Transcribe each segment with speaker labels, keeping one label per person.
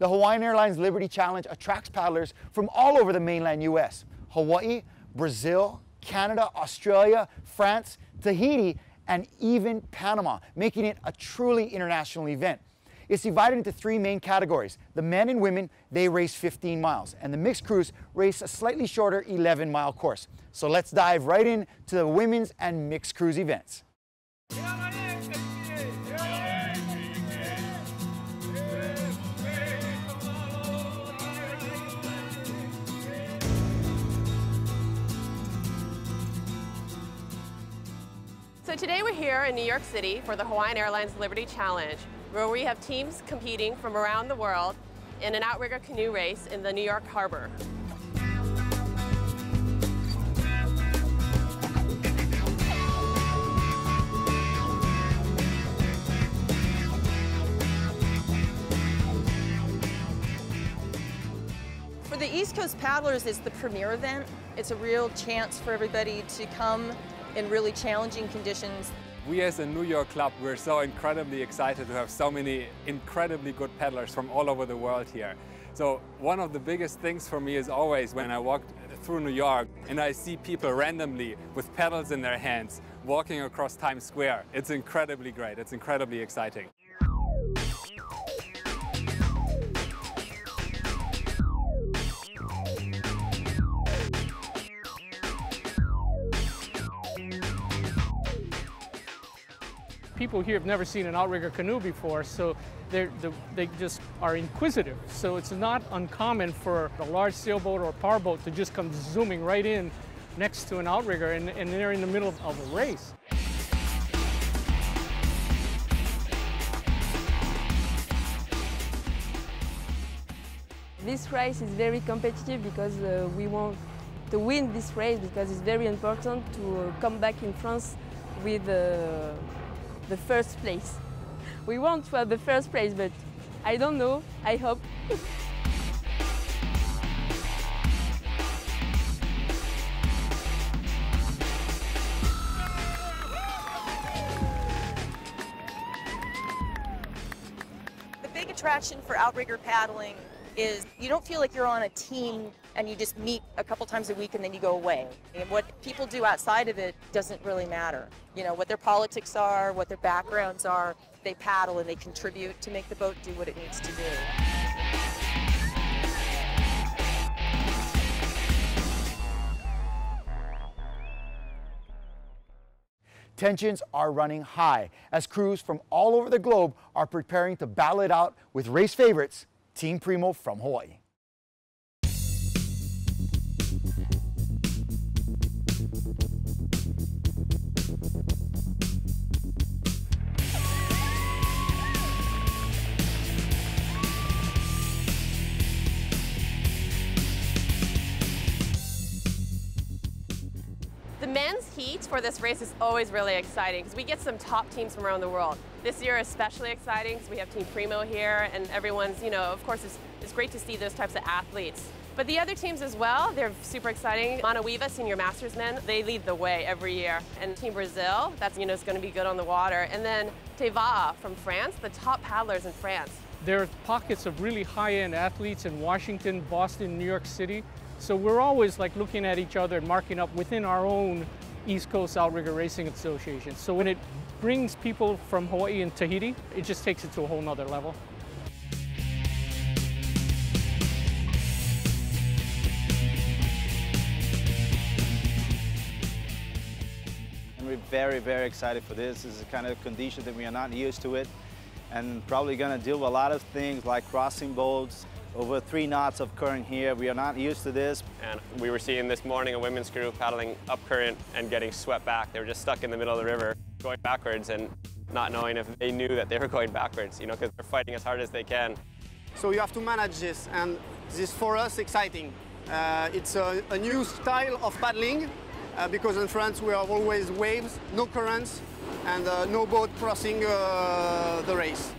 Speaker 1: The Hawaiian Airlines Liberty Challenge attracts paddlers from all over the mainland US, Hawaii, Brazil, Canada, Australia, France, Tahiti, and even Panama, making it a truly international event. It's divided into three main categories. The men and women, they race 15 miles, and the mixed crews race a slightly shorter 11-mile course. So let's dive right into the women's and mixed crews events.
Speaker 2: So today we're here in New York City for the Hawaiian Airlines Liberty Challenge, where we have teams competing from around the world in an outrigger canoe race in the New York Harbor.
Speaker 3: For the East Coast paddlers, it's the premier event. It's a real chance for everybody to come in really challenging conditions.
Speaker 4: We as a New York club, we're so incredibly excited to have so many incredibly good paddlers from all over the world here. So one of the biggest things for me is always when I walk through New York and I see people randomly with paddles in their hands walking across Times Square. It's incredibly great, it's incredibly exciting.
Speaker 5: People here have never seen an outrigger canoe before, so they just are inquisitive. So it's not uncommon for a large sailboat or a powerboat to just come zooming right in next to an outrigger, and they're in the middle of a race.
Speaker 6: This race is very competitive because we want to win this race, because it's very important to come back in France with the first place. We want to have the first place, but I don't know, I hope.
Speaker 3: The big attraction for outrigger paddling is you don't feel like you're on a team and you just meet a couple times a week and then you go away. And what people do outside of it doesn't really matter. You know, what their politics are, what their backgrounds are, they paddle and they contribute to make the boat do what it needs to do.
Speaker 1: Tensions are running high as crews from all over the globe are preparing to battle it out with race favorites, Team Primo from Hawaii.
Speaker 2: The men's heat for this race is always really exciting because we get some top teams from around the world. This year especially exciting because we have Team Primo here and everyone's, of course it's great to see those types of athletes. But the other teams as well, they're super exciting. Manawiva, senior masters men, they lead the way every year. And Team Brazil, that's, is going to be good on the water. And then Teva from France, the top paddlers in France.
Speaker 5: There are pockets of really high-end athletes in Washington, Boston, New York City. So we're always looking at each other and marking up within our own East Coast Outrigger Racing Association. So when it brings people from Hawaii and Tahiti, it just takes it to a whole nother level.
Speaker 7: And we're very, very excited for this. This is the kind of condition that we are not used to it, and probably going to deal with a lot of things like crossing boats, over 3 knots of current here. We are not used to this.
Speaker 8: And we were seeing this morning a women's crew paddling up current and getting swept back. They were just stuck in the middle of the river, going backwards and not knowing if they knew that they were going backwards, because they're fighting as hard as they can.
Speaker 9: So you have to manage this, and this is for us exciting. It's a new style of paddling, because in France we have always waves, no currents, and no boat crossing the race.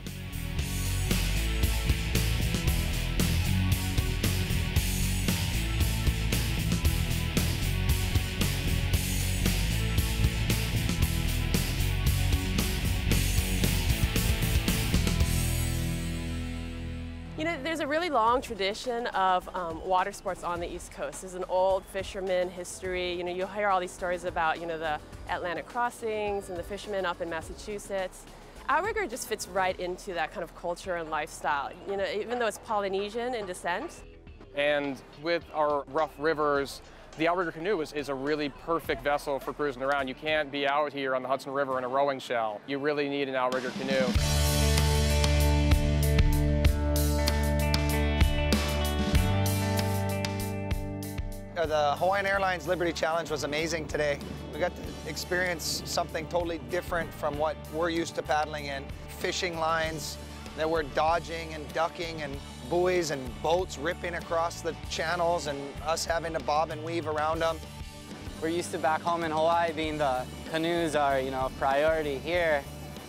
Speaker 2: There's a really long tradition of water sports on the East Coast. There's an old fisherman history. You know, you'll hear all these stories about, you know, the Atlantic crossings and the fishermen up in Massachusetts. Outrigger just fits right into that kind of culture and lifestyle, you know, even though it's Polynesian in descent.
Speaker 10: And with our rough rivers, the outrigger canoe is a really perfect vessel for cruising around. You can't be out here on the Hudson River in a rowing shell. You really need an outrigger canoe.
Speaker 11: The Hawaiian Airlines Liberty Challenge was amazing today. We got to experience something totally different from what we're used to paddling in. Fishing lines that were dodging and ducking, and buoys and boats ripping across the channels, and us having to bob and weave around them.
Speaker 12: We're used to back home in Hawaii being the canoes are, you know, priority. Here,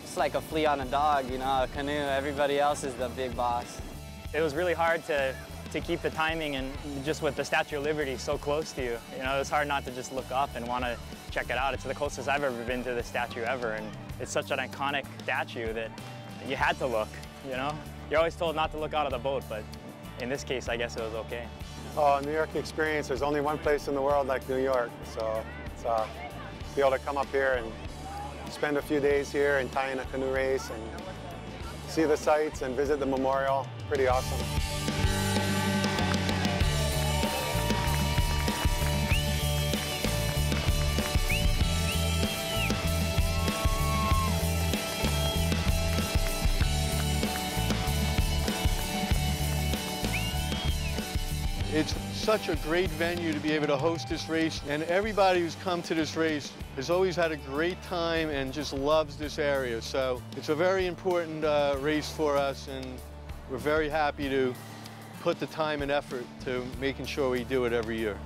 Speaker 12: it's like a flea on a dog, you know, a canoe, everybody else is the big boss.
Speaker 13: It was really hard to keep the timing, and just with the Statue of Liberty so close to you, you know, it was hard not to just look up and want to check it out. It's the closest I've ever been to the statue ever, and it's such an iconic statue that you had to look, you know? You're always told not to look out of the boat, but in this case, I guess it was okay.
Speaker 14: Oh, New York experience, there's only one place in the world like New York, so it's be able to come up here and spend a few days here and tie in a canoe race and see the sights and visit the memorial. Pretty awesome.
Speaker 15: It's such a great venue to be able to host this race, and everybody who's come to this race has always had a great time and just loves this area. So it's a very important race for us, and we're very happy to put the time and effort to making sure we do it every year.